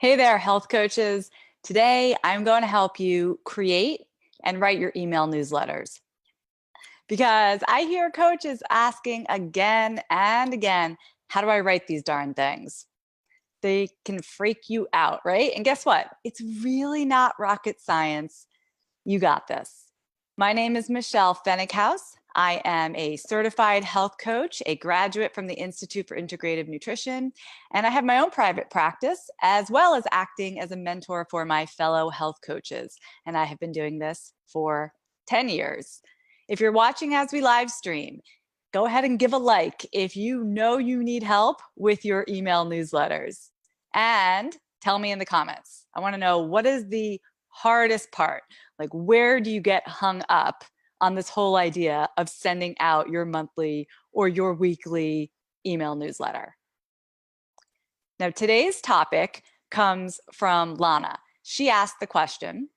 Hey there, health coaches. Today, I'm going to help you create and write your email newsletters because I hear coaches asking again and again, how do I write these darn things? They can freak you out, right? And guess what? It's really not rocket science. You got this. My name is Michelle Fennighaus. I am a certified health coach, a graduate from the Institute for Integrative Nutrition, and I have my own private practice as well as acting as a mentor for my fellow health coaches. And I have been doing this for 10 years. If you're watching as we live stream, go ahead and give a like if you know you need help with your email newsletters. And tell me in the comments. I want to know, what is the hardest part? Like, where do you get hung up on this whole idea of sending out your monthly or your weekly email newsletter? Now, today's topic comes from Lana. She asked the question,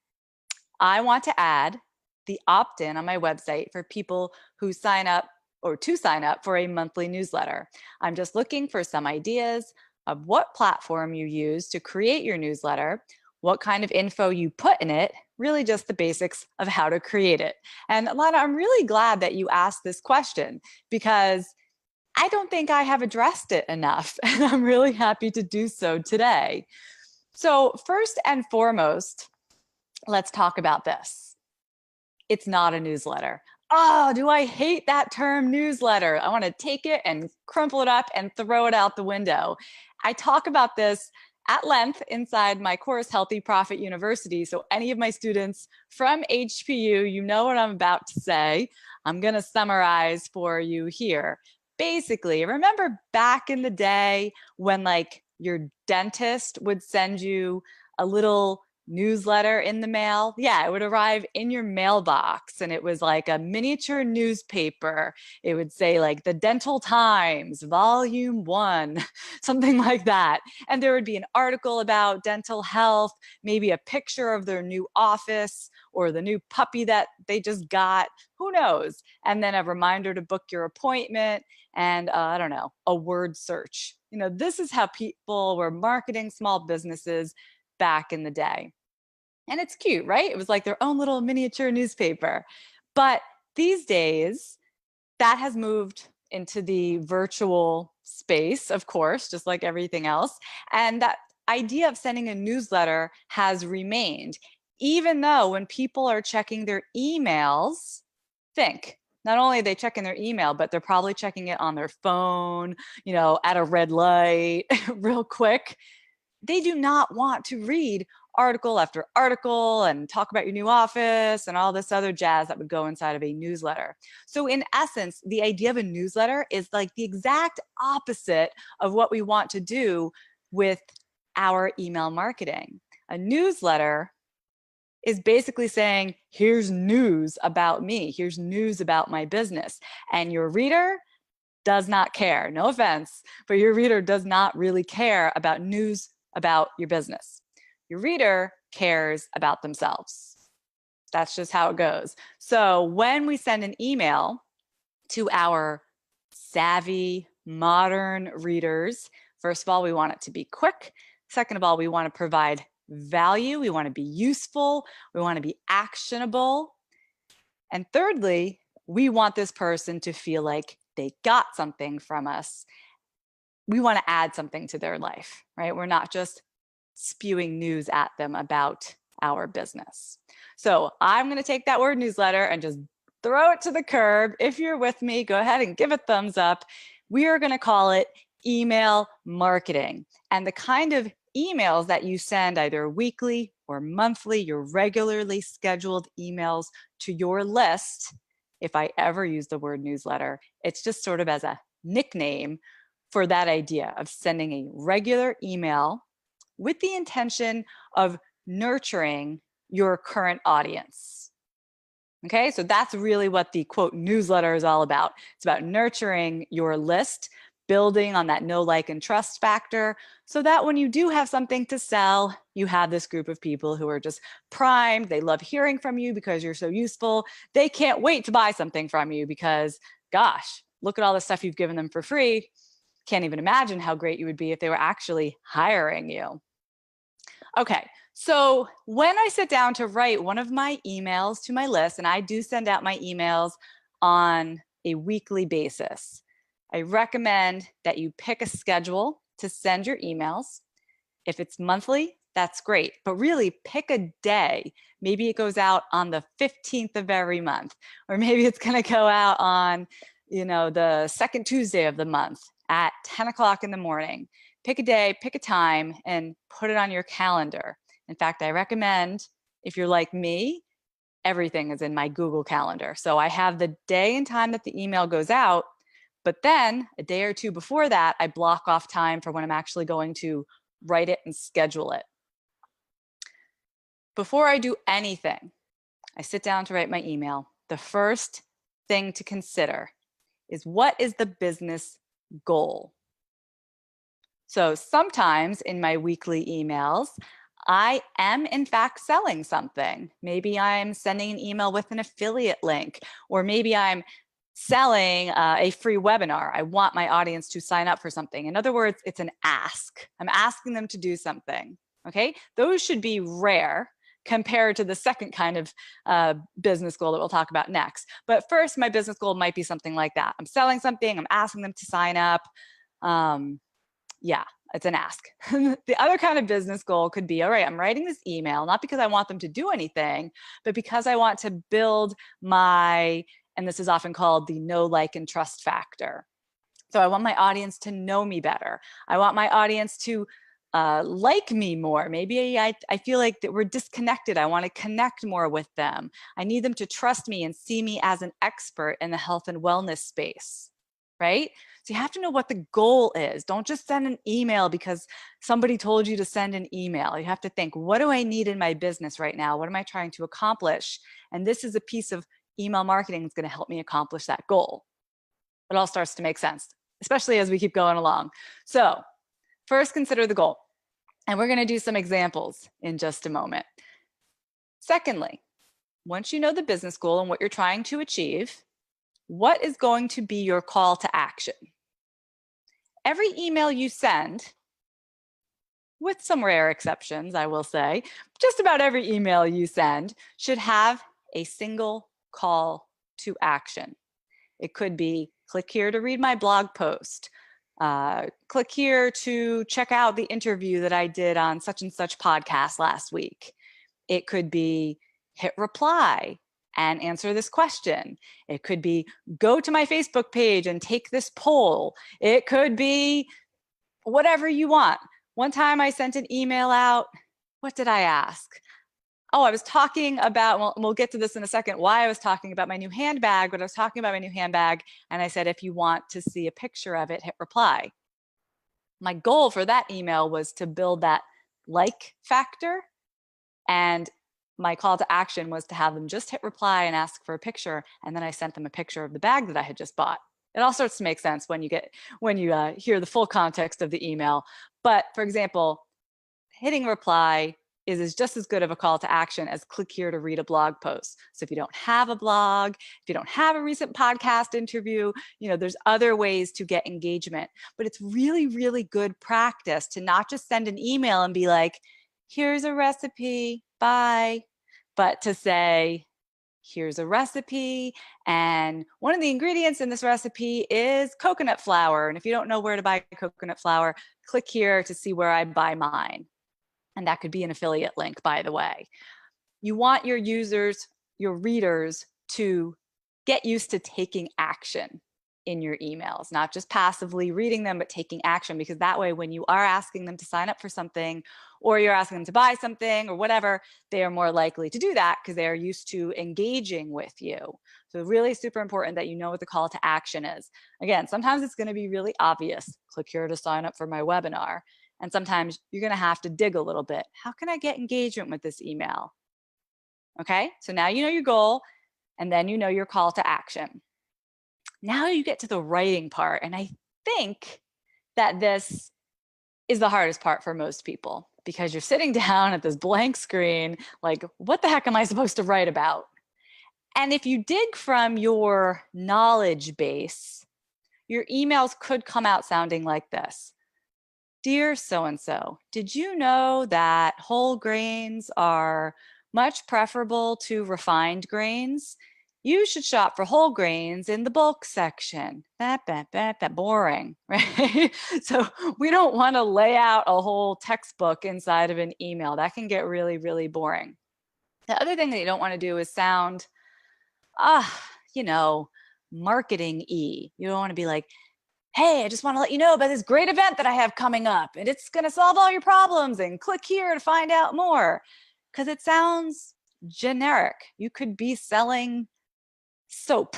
I want to add the opt-in on my website for people who sign up or to sign up for a monthly newsletter. I'm just looking for some ideas of what platform you use to create your newsletter, what kind of info you put in it, really just the basics of how to create it. And Lana, I'm really glad that you asked this question because I don't think I have addressed it enough, and I'm really happy to do so today. So first and foremost, let's talk about this. It's not a newsletter. Oh, do I hate that term newsletter? I want to take it and crumple it up and throw it out the window. I talk about this at length inside my course, Healthy Profit University. So any of my students from HPU, you know what I'm about to say. I'm going to summarize for you here. Basically, remember back in the day when like your dentist would send you a little newsletter in the mail? Yeah, it would arrive in your mailbox and it was like a miniature newspaper. It would say like the Dental Times, Volume 1, something like that. And there would be an article about dental health, maybe a picture of their new office or the new puppy that they just got, who knows? And then a reminder to book your appointment and I don't know, a word search. You know, this is how people were marketing small businesses back in the day. And it's cute, right? It was like their own little miniature newspaper. But these days, that has moved into the virtual space, of course, just like everything else. And that idea of sending a newsletter has remained, even though when people are checking their emails, think, not only are they checking their email, but they're probably checking it on their phone, you know, at a red light, real quick. They do not want to read article after article and talk about your new office and all this other jazz that would go inside of a newsletter. So in essence, the idea of a newsletter is like the exact opposite of what we want to do with our email marketing. A newsletter is basically saying, here's news about me, here's news about my business. And your reader does not care. No offense, but your reader does not really care about news about your business. Your reader cares about themselves. That's just how it goes. So when we send an email to our savvy, modern readers, first of all, we want it to be quick. Second of all, we want to provide value. We want to be useful. We want to be actionable. And thirdly, we want this person to feel like they got something from us. We want to add something to their life, right? We're not just spewing news at them about our business. So I'm going to take that word newsletter and just throw it to the curb. If you're with me, go ahead and give a thumbs up. We are going to call it email marketing. And the kind of emails that you send either weekly or monthly, your regularly scheduled emails to your list. If I ever use the word newsletter, it's just sort of as a nickname for that idea of sending a regular email with the intention of nurturing your current audience. Okay, so that's really what the quote newsletter is all about. It's about nurturing your list, building on that know, like, and trust factor so that when you do have something to sell, you have this group of people who are just primed. They love hearing from you because you're so useful. They can't wait to buy something from you because, gosh, look at all the stuff you've given them for free. Can't even imagine how great you would be if they were actually hiring you. Okay, so when I sit down to write one of my emails to my list, and I do send out my emails on a weekly basis, I recommend that you pick a schedule to send your emails. If it's monthly, that's great, but really pick a day. Maybe it goes out on the 15th of every month, or maybe it's going to go out on, the second Tuesday of the month at 10 o'clock in the morning. Pick a day, pick a time, and put it on your calendar. In fact, I recommend, if you're like me, everything is in my Google Calendar. So I have the day and time that the email goes out, but then a day or two before that, I block off time for when I'm actually going to write it and schedule it. Before I do anything, I sit down to write my email. The first thing to consider is, what is the business goal? So sometimes in my weekly emails, I am in fact selling something. Maybe I'm sending an email with an affiliate link, or maybe I'm selling a free webinar. I want my audience to sign up for something. In other words, it's an ask. I'm asking them to do something. Okay, those should be rare compared to the second kind of business goal that we'll talk about next. But first, my business goal might be something like that. I'm selling something, I'm asking them to sign up. Yeah, it's an ask. The other kind of business goal could be, all right, I'm writing this email, not because I want them to do anything, but because I want to build my, and this is often called the know, like, and trust factor. So I want my audience to know me better. I want my audience to like me more. Maybe I feel like that we're disconnected. I want to connect more with them. I need them to trust me and see me as an expert in the health and wellness space, right? So you have to know what the goal is. Don't just send an email because somebody told you to send an email. You have to think, what do I need in my business right now? What am I trying to accomplish? And this is a piece of email marketing that's going to help me accomplish that goal. It all starts to make sense, especially as we keep going along. So first, consider the goal. And we're going to do some examples in just a moment. Secondly, once you know the business goal and what you're trying to achieve, what is going to be your call to action? Every email you send, with some rare exceptions, I will say, just about every email you send should have a single call to action. It could be, click here to read my blog post. Click here to check out the interview that I did on such and such podcast last week. It could be, hit reply and answer this question. It could be, go to my Facebook page and take this poll. It could be whatever you want. One time I sent an email out. What did I ask? Oh, I was talking about, well, we'll get to this in a second, why I was talking about my new handbag, but I was talking about my new handbag. And I said, if you want to see a picture of it, hit reply. My goal for that email was to build that like factor. And my call to action was to have them just hit reply and ask for a picture. And then I sent them a picture of the bag that I had just bought. It all starts to make sense when you hear the full context of the email. But for example, hitting reply is just as good of a call to action as click here to read a blog post. So if you don't have a blog, if you don't have a recent podcast interview, there's other ways to get engagement. But it's really, really good practice to not just send an email and be like, here's a recipe, bye, but to say, here's a recipe, and one of the ingredients in this recipe is coconut flour. And if you don't know where to buy coconut flour, click here to see where I buy mine. And that could be an affiliate link, by the way. You want your users, your readers, to get used to taking action in your emails, not just passively reading them, but taking action, because that way, when you are asking them to sign up for something, or you're asking them to buy something or whatever, they are more likely to do that because they are used to engaging with you. So really super important that you know what the call to action is. Again, sometimes it's going to be really obvious. Click here to sign up for my webinar. And sometimes you're going to have to dig a little bit. How can I get engagement with this email? Okay, so now you know your goal, and then you know your call to action. Now you get to the writing part. And I think that this is the hardest part for most people, because you're sitting down at this blank screen, like, what the heck am I supposed to write about? And if you dig from your knowledge base, your emails could come out sounding like this. Dear so-and-so, did you know that whole grains are much preferable to refined grains? You should shop for whole grains in the bulk section. That boring, right? So we don't want to lay out a whole textbook inside of an email. That can get really, really boring. The other thing that you don't want to do is sound, you know, marketing-y. You don't want to be like, hey, I just want to let you know about this great event that I have coming up, and it's going to solve all your problems, and click here to find out more. Because it sounds generic. You could be selling soap.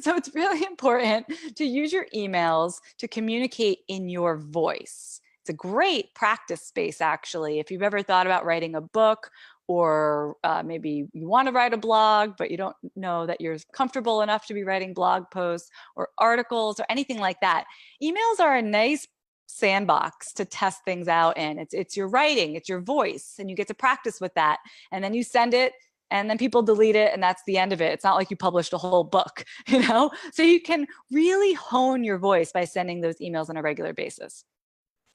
So it's really important to use your emails to communicate in your voice. It's a great practice space, actually. If you've ever thought about writing a book, or maybe you want to write a blog, but you don't know that you're comfortable enough to be writing blog posts or articles or anything like that, emails are a nice sandbox to test things out in. It's your writing, it's your voice, and you get to practice with that. And then you send it, and then people delete it, and that's the end of it. It's not like you published a whole book, you know? So you can really hone your voice by sending those emails on a regular basis.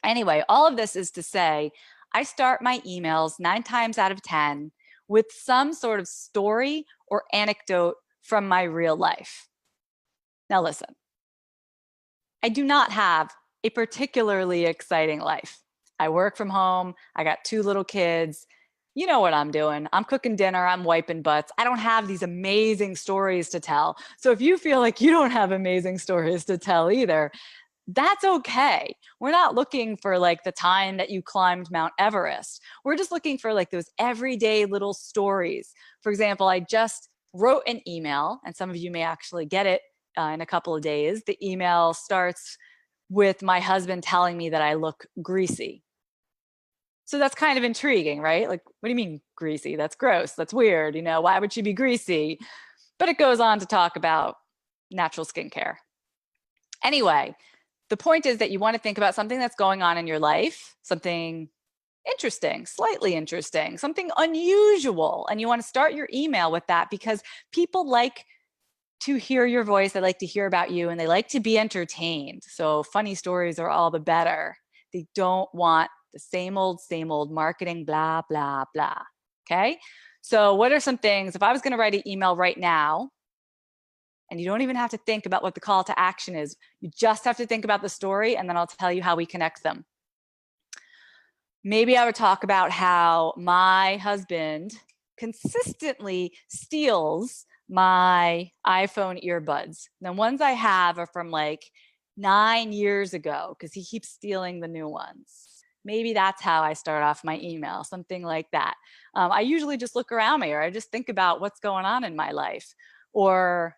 Anyway, all of this is to say, I start my emails 9 times out of 10 with some sort of story or anecdote from my real life. Now listen, I do not have a particularly exciting life. I work from home. I got 2 little kids. You know what I'm doing. I'm cooking dinner. I'm wiping butts. I don't have these amazing stories to tell. So if you feel like you don't have amazing stories to tell either, that's okay. We're not looking for like the time that you climbed Mount Everest. We're just looking for like those everyday little stories. For example, I just wrote an email, and some of you may actually get it in a couple of days. The email starts with my husband telling me that I look greasy. So that's kind of intriguing, right? Like, what do you mean greasy? That's gross. That's weird. You know, why would she be greasy? But it goes on to talk about natural skincare. Anyway, the point is that you want to think about something that's going on in your life, something interesting, slightly interesting, something unusual. And you want to start your email with that because people like to hear your voice. They like to hear about you, and they like to be entertained. So funny stories are all the better. They don't want the same old marketing, blah, blah, blah. Okay. So what are some things, if I was going to write an email right now, and you don't even have to think about what the call to action is, you just have to think about the story, and then I'll tell you how we connect them. Maybe I would talk about how my husband consistently steals my iPhone earbuds. The ones I have are from like 9 years ago because he keeps stealing the new ones. Maybe that's how I start off my email, something like that. I usually just look around me, or I just think about what's going on in my life. Or,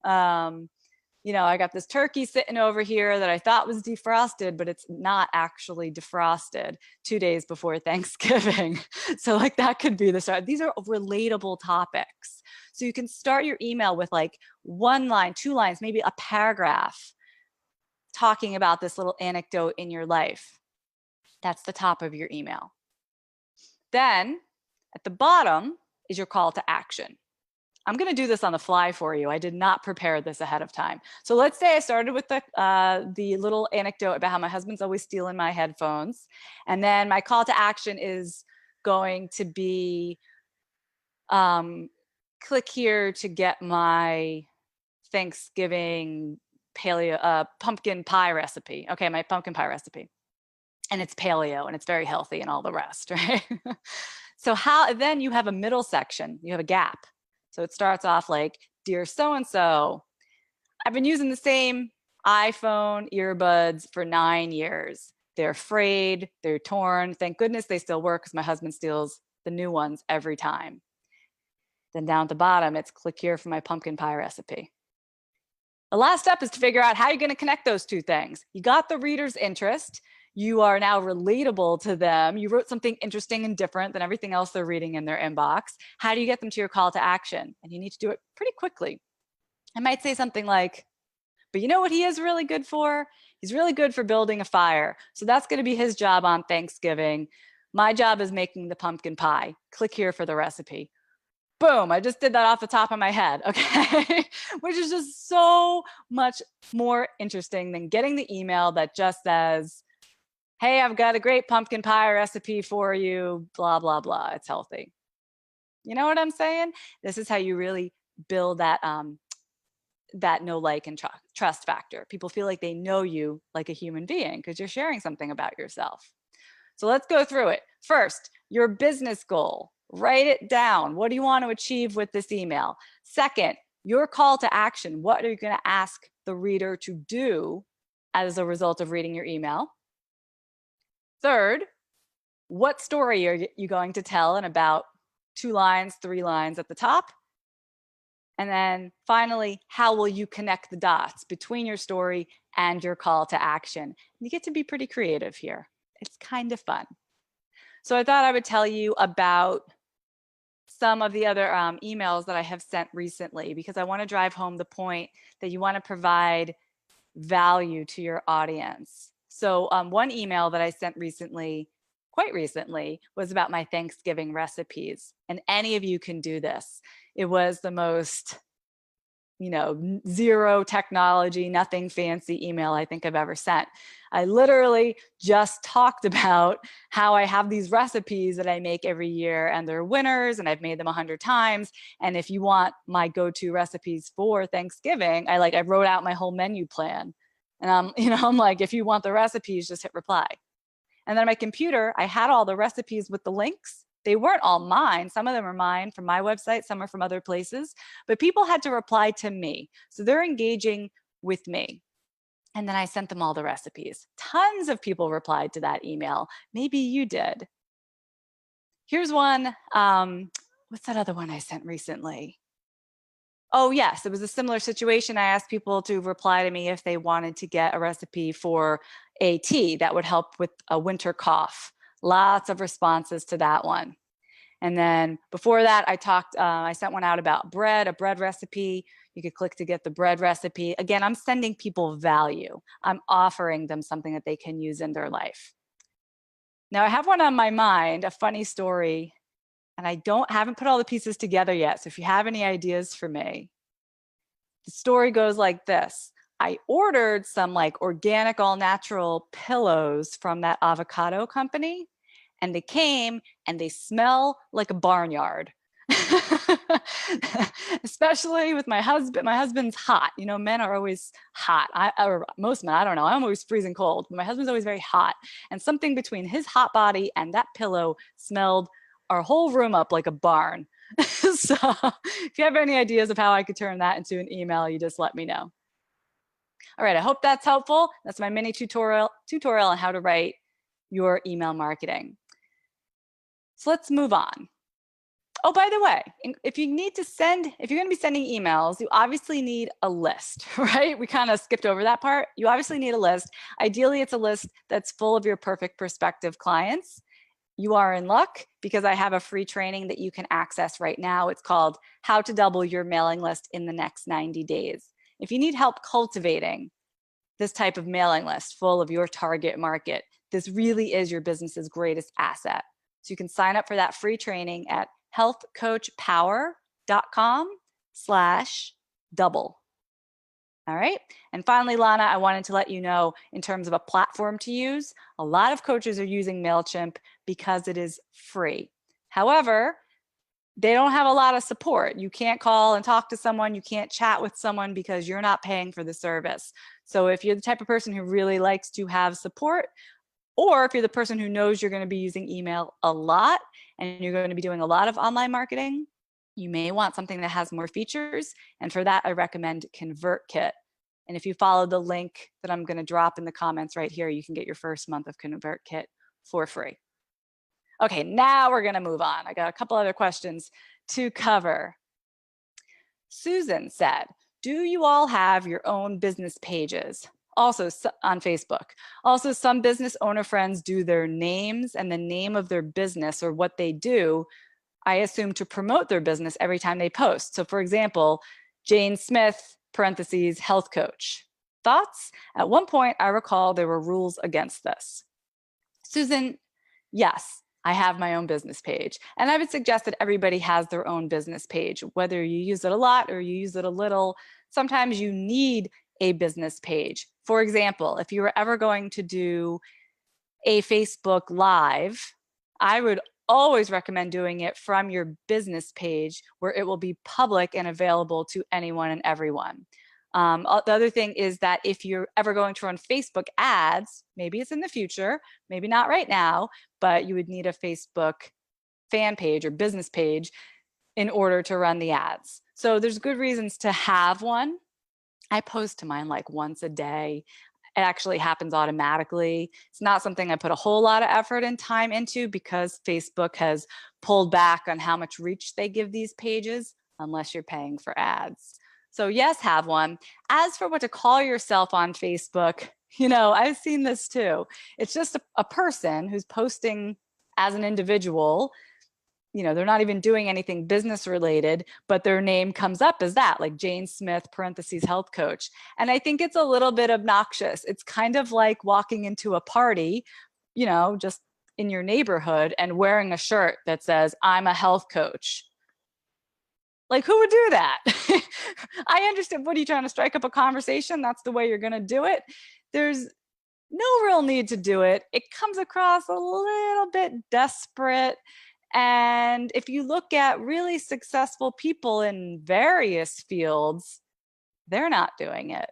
you know, I got this turkey sitting over here that I thought was defrosted, but it's not actually defrosted 2 days before Thanksgiving. So like that could be the start. These are relatable topics. So you can start your email with like 1 line, 2 lines, maybe a paragraph talking about this little anecdote in your life. That's the top of your email. Then at the bottom is your call to action. I'm going to do this on the fly for you. I did not prepare this ahead of time. So let's say I started with the little anecdote about how my husband's always stealing my headphones. And then my call to action is going to be, click here to get my Thanksgiving pumpkin pie recipe. Okay, my pumpkin pie recipe. And it's paleo, and it's very healthy and all the rest, right? So then you have a middle section, you have a gap. So it starts off like, dear so-and-so, I've been using the same iPhone earbuds for 9 years. They're frayed, they're torn. Thank goodness they still work because my husband steals the new ones every time. Then down at the bottom, it's click here for my pumpkin pie recipe. The last step is to figure out how you're going to connect those 2 things. You got the reader's interest. You are now relatable to them. You wrote something interesting and different than everything else they're reading in their inbox. How do you get them to your call to action? And you need to do it pretty quickly. I might say something like, but you know what he is really good for? He's really good for building a fire. So that's going to be his job on Thanksgiving. My job is making the pumpkin pie. Click here for the recipe. Boom, I just did that off the top of my head, okay? Which is just so much more interesting than getting the email that just says, Hey, I've got a great pumpkin pie recipe for you, blah, blah, blah. It's healthy. You know what I'm saying? This is how you really build that know, like, and trust factor. People feel like they know you like a human being because you're sharing something about yourself. So let's go through it. First, your business goal. Write it down. What do you want to achieve with this email? Second, your call to action. What are you going to ask the reader to do as a result of reading your email? Third, what story are you going to tell in about 2 lines, 3 lines at the top? And then finally, how will you connect the dots between your story and your call to action? You get to be pretty creative here. It's kind of fun. So I thought I would tell you about some of the other emails that I have sent recently, because I want to drive home the point that you want to provide value to your audience. So one email that I sent recently, quite recently, was about my Thanksgiving recipes. And any of you can do this. It was the most, zero technology, nothing fancy email I think I've ever sent. I literally just talked about how I have these recipes that I make every year and they're winners and I've made them 100 times. And if you want my go-to recipes for Thanksgiving, I wrote out my whole menu plan. And I'm like, if you want the recipes, just hit reply. And then on my computer, I had all the recipes with the links. They weren't all mine. Some of them are mine from my website, some are from other places, but people had to reply to me. So they're engaging with me. And then I sent them all the recipes. Tons of people replied to that email. Maybe you did. Here's one. What's that other one I sent recently? Oh, yes, it was a similar situation. I asked people to reply to me if they wanted to get a recipe for a tea that would help with a winter cough. Lots of responses to that one. And then before that, I sent one out about bread, a bread recipe. You could click to get the bread recipe. Again, I'm sending people value. I'm offering them something that they can use in their life. Now I have one on my mind, a funny story, and I haven't put all the pieces together yet. So if you have any ideas for me, the story goes like this. I ordered some organic, all natural pillows from that avocado company, and they came and they smell like a barnyard. Especially with my husband. My husband's hot. Men are always hot. Or most men, I don't know. I'm always freezing cold. My husband's always very hot. And something between his hot body and that pillow smelled our whole room up like a barn. So if you have any ideas of how I could turn that into an email, you just let me know. All right, I hope that's helpful. That's my mini tutorial on how to write your email marketing. So let's move on. Oh, by the way, if you're going to be sending emails, you obviously need a list, right? We kind of skipped over that part. You obviously need a list. Ideally, it's a list that's full of your perfect prospective clients. You are in luck because I have a free training that you can access right now. It's called How to Double Your Mailing List in the Next 90 Days. If you need help cultivating this type of mailing list full of your target market, this really is your business's greatest asset. So you can sign up for that free training at healthcoachpower.com/double. All right. And finally, Lana, I wanted to let you know in terms of a platform to use, a lot of coaches are using MailChimp because it is free. However, they don't have a lot of support. You can't call and talk to someone. You can't chat with someone because you're not paying for the service. So if you're the type of person who really likes to have support, or if you're the person who knows you're going to be using email a lot and you're going to be doing a lot of online marketing, you may want something that has more features. And for that, I recommend ConvertKit. And if you follow the link that I'm going to drop in the comments right here, you can get your first month of ConvertKit for free. Okay, now we're going to move on. I got a couple other questions to cover. Susan said, do you all have your own business pages? Also on Facebook. Also, some business owner friends do their names and the name of their business or what they do, I assume, to promote their business every time they post. So for example, Jane Smith, parentheses, health coach. Thoughts? At one point, I recall there were rules against this. Susan, yes, I have my own business page. And I would suggest that everybody has their own business page, whether you use it a lot or you use it a little. Sometimes you need a business page. For example, if you were ever going to do a Facebook Live, I would always recommend doing it from your business page where it will be public and available to anyone and everyone. The other thing is that if you're ever going to run Facebook ads, maybe it's in the future, maybe not right now, but you would need a Facebook fan page or business page in order to run the ads. So there's good reasons to have one. I post to mine like once a day. It actually happens automatically. It's not something I put a whole lot of effort and time into because Facebook has pulled back on how much reach they give these pages unless you're paying for ads. So yes, have one. As for what to call yourself on Facebook, I've seen this too. It's just a person who's posting as an individual. They're not even doing anything business related, but their name comes up as that, like Jane Smith, parentheses, health coach. And I think it's a little bit obnoxious. It's kind of like walking into a party, just in your neighborhood and wearing a shirt that says, I'm a health coach. Like, who would do that? I understand. What are you trying to strike up a conversation? That's the way you're going to do it. There's no real need to do it. It comes across a little bit desperate. And if you look at really successful people in various fields, they're not doing it.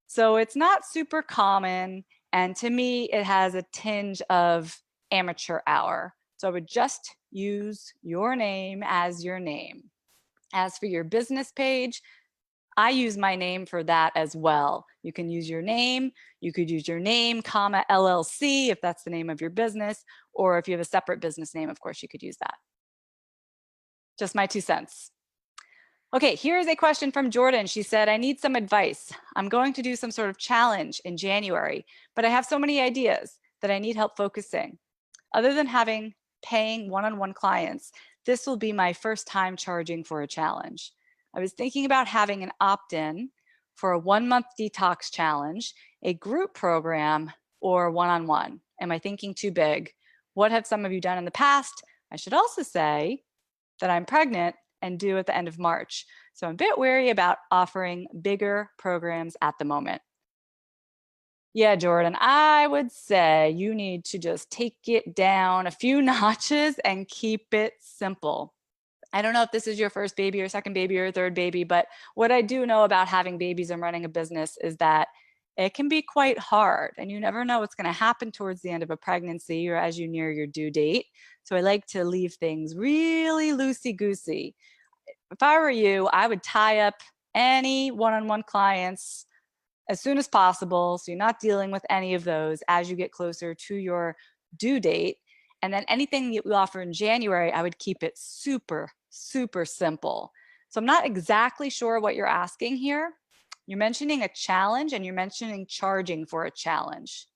So it's not super common. And to me, it has a tinge of amateur hour. So I would just use your name as your name. As for your business page, I use my name for that as well. You can use your name. You could use your name, comma, LLC, if that's the name of your business, or if you have a separate business name, of course, you could use that. Just my 2 cents. Okay, here's a question from Jordan. She said, I need some advice. I'm going to do some sort of challenge in January, but I have so many ideas that I need help focusing. Other than paying one-on-one clients, this will be my first time charging for a challenge. I was thinking about having an opt-in for a 1-month detox challenge, a group program, or one-on-one. Am I thinking too big? What have some of you done in the past? I should also say that I'm pregnant and due at the end of March. So I'm a bit wary about offering bigger programs at the moment. Yeah, Jordan, I would say you need to just take it down a few notches and keep it simple. I don't know if this is your first baby or second baby or third baby, but what I do know about having babies and running a business is that it can be quite hard and you never know what's going to happen towards the end of a pregnancy or as you near your due date. So I like to leave things really loosey-goosey. If I were you, I would tie up any one-on-one clients as soon as possible, so you're not dealing with any of those as you get closer to your due date. And then anything that we offer in January, I would keep it super, super simple. So I'm not exactly sure what you're asking here. You're mentioning a challenge and you're mentioning charging for a challenge.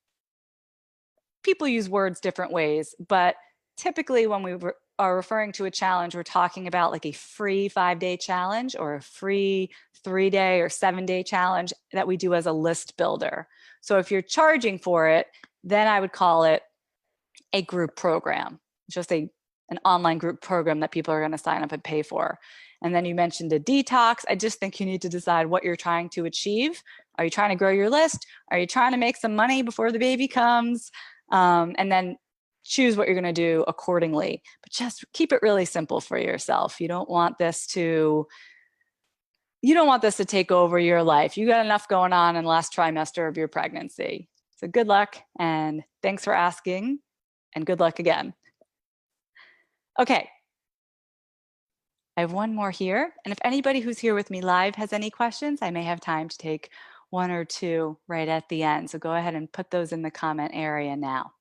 People use words different ways, but typically when we are referring to a challenge, we're talking about like a free 5-day challenge or a free 3-day or 7-day challenge that we do as a list builder. So if you're charging for it, then I would call it a group program, just an online group program that people are going to sign up and pay for. And then you mentioned a detox. I just think you need to decide what you're trying to achieve. Are you trying to grow your list? Are you trying to make some money before the baby comes? And then choose what you're going to do accordingly, but just keep it really simple for yourself. You don't want this to take over your life. You got enough going on in the last trimester of your pregnancy. So good luck and thanks for asking and good luck again. Okay. I have one more here. And if anybody who's here with me live has any questions, I may have time to take 1 or 2 right at the end. So go ahead and put those in the comment area now.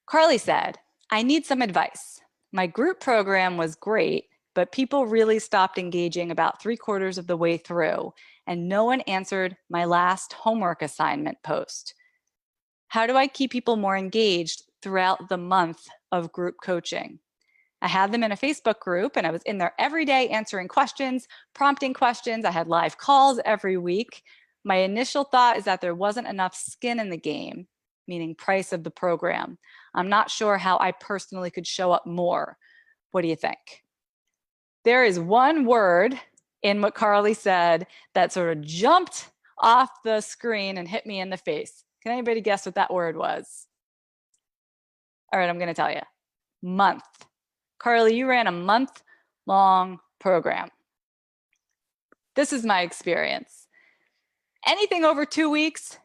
Carly said, I need some advice. My group program was great, but people really stopped engaging about 3/4 of the way through, and no one answered my last homework assignment post. How do I keep people more engaged throughout the month of group coaching? I had them in a Facebook group and I was in there every day answering questions, prompting questions. I had live calls every week. My initial thought is that there wasn't enough skin in the game, meaning price of the program. I'm not sure how I personally could show up more. What do you think? There is one word in what Carly said that sort of jumped off the screen and hit me in the face. Can anybody guess what that word was? All right, I'm going to tell you. Month. Carly, you ran a month-long program. This is my experience. Anything over 2 weeks,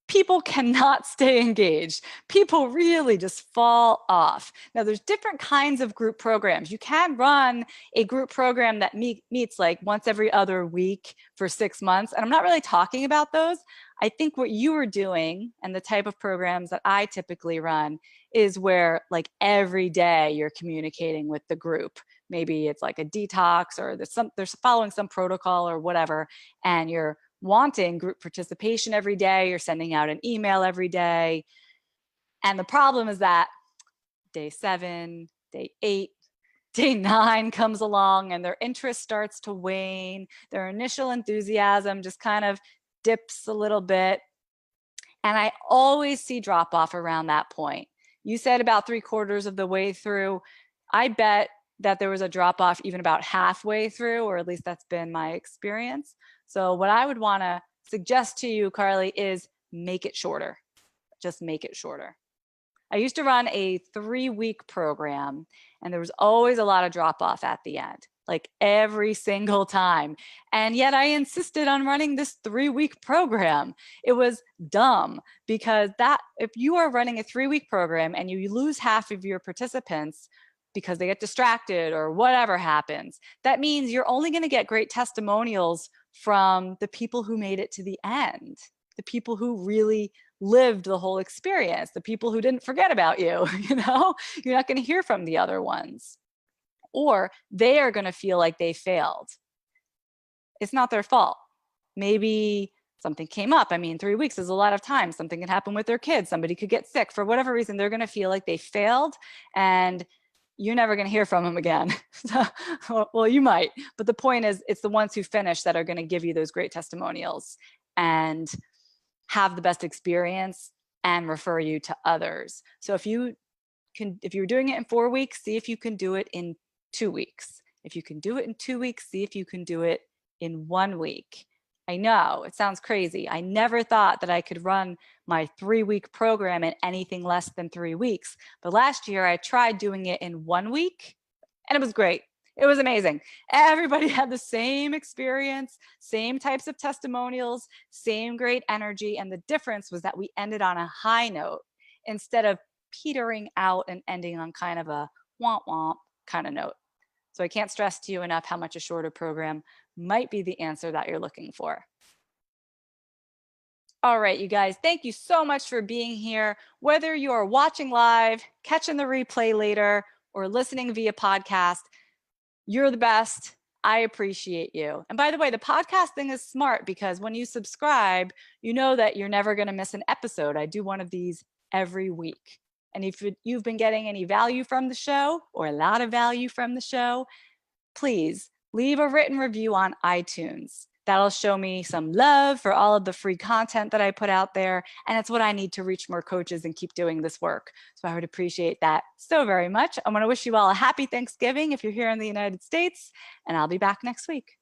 people cannot stay engaged. People really just fall off. Now, there's different kinds of group programs. You can run a group program that meets like once every other week for 6 months. And I'm not really talking about those. I think what you are doing and the type of programs that I typically run is where like every day you're communicating with the group. Maybe it's like a detox or there's following some protocol or whatever, and you're wanting group participation every day, you're sending out an email every day. And the problem is that day 7, day 8, day 9 comes along and their interest starts to wane. Their initial enthusiasm just kind of dips a little bit. And I always see drop off around that point. You said about 3/4 of the way through. I bet that there was a drop off even about halfway through, or at least that's been my experience. So what I would want to suggest to you, Carly, is make it shorter. Just make it shorter. I used to run a 3-week program, and there was always a lot of drop off at the end, like every single time. And yet I insisted on running this 3-week program. It was dumb, because if you are running a 3-week program and you lose half of your participants because they get distracted or whatever happens, that means you're only going to get great testimonials from the people who made it to the end, the people who really lived the whole experience, the people who didn't forget about you. You're not going to hear from the other ones, or they are going to feel like they failed. It's not their fault. Maybe something came up. I mean, 3 weeks is a lot of time. Something could happen with their kids. Somebody could get sick. For whatever reason, they're going to feel like they failed, and you're never going to hear from them again. Well, you might, but the point is, it's the ones who finish that are going to give you those great testimonials and have the best experience and refer you to others. So if you're doing it in 4 weeks, see if you can do it in 2 weeks. If you can do it in 2 weeks, see if you can do it in 1 week. I know it sounds crazy. I never thought that I could run my 3-week program in anything less than 3 weeks. But last year I tried doing it in 1 week, and it was great. It was amazing. Everybody had the same experience, same types of testimonials, same great energy. And the difference was that we ended on a high note instead of petering out and ending on kind of a womp womp kind of note. So I can't stress to you enough how much a shorter program might be the answer that you're looking for. All right, you guys, thank you so much for being here. Whether you are watching live, catching the replay later, or listening via podcast, you're the best. I appreciate you. And by the way, the podcast thing is smart, because when you subscribe, you know that you're never going to miss an episode. I do one of these every week. And if you've been getting any value from the show, or a lot of value from the show, please leave a written review on iTunes. That'll show me some love for all of the free content that I put out there. And it's what I need to reach more coaches and keep doing this work. So I would appreciate that so very much. I want to wish you all a happy Thanksgiving if you're here in the United States, and I'll be back next week.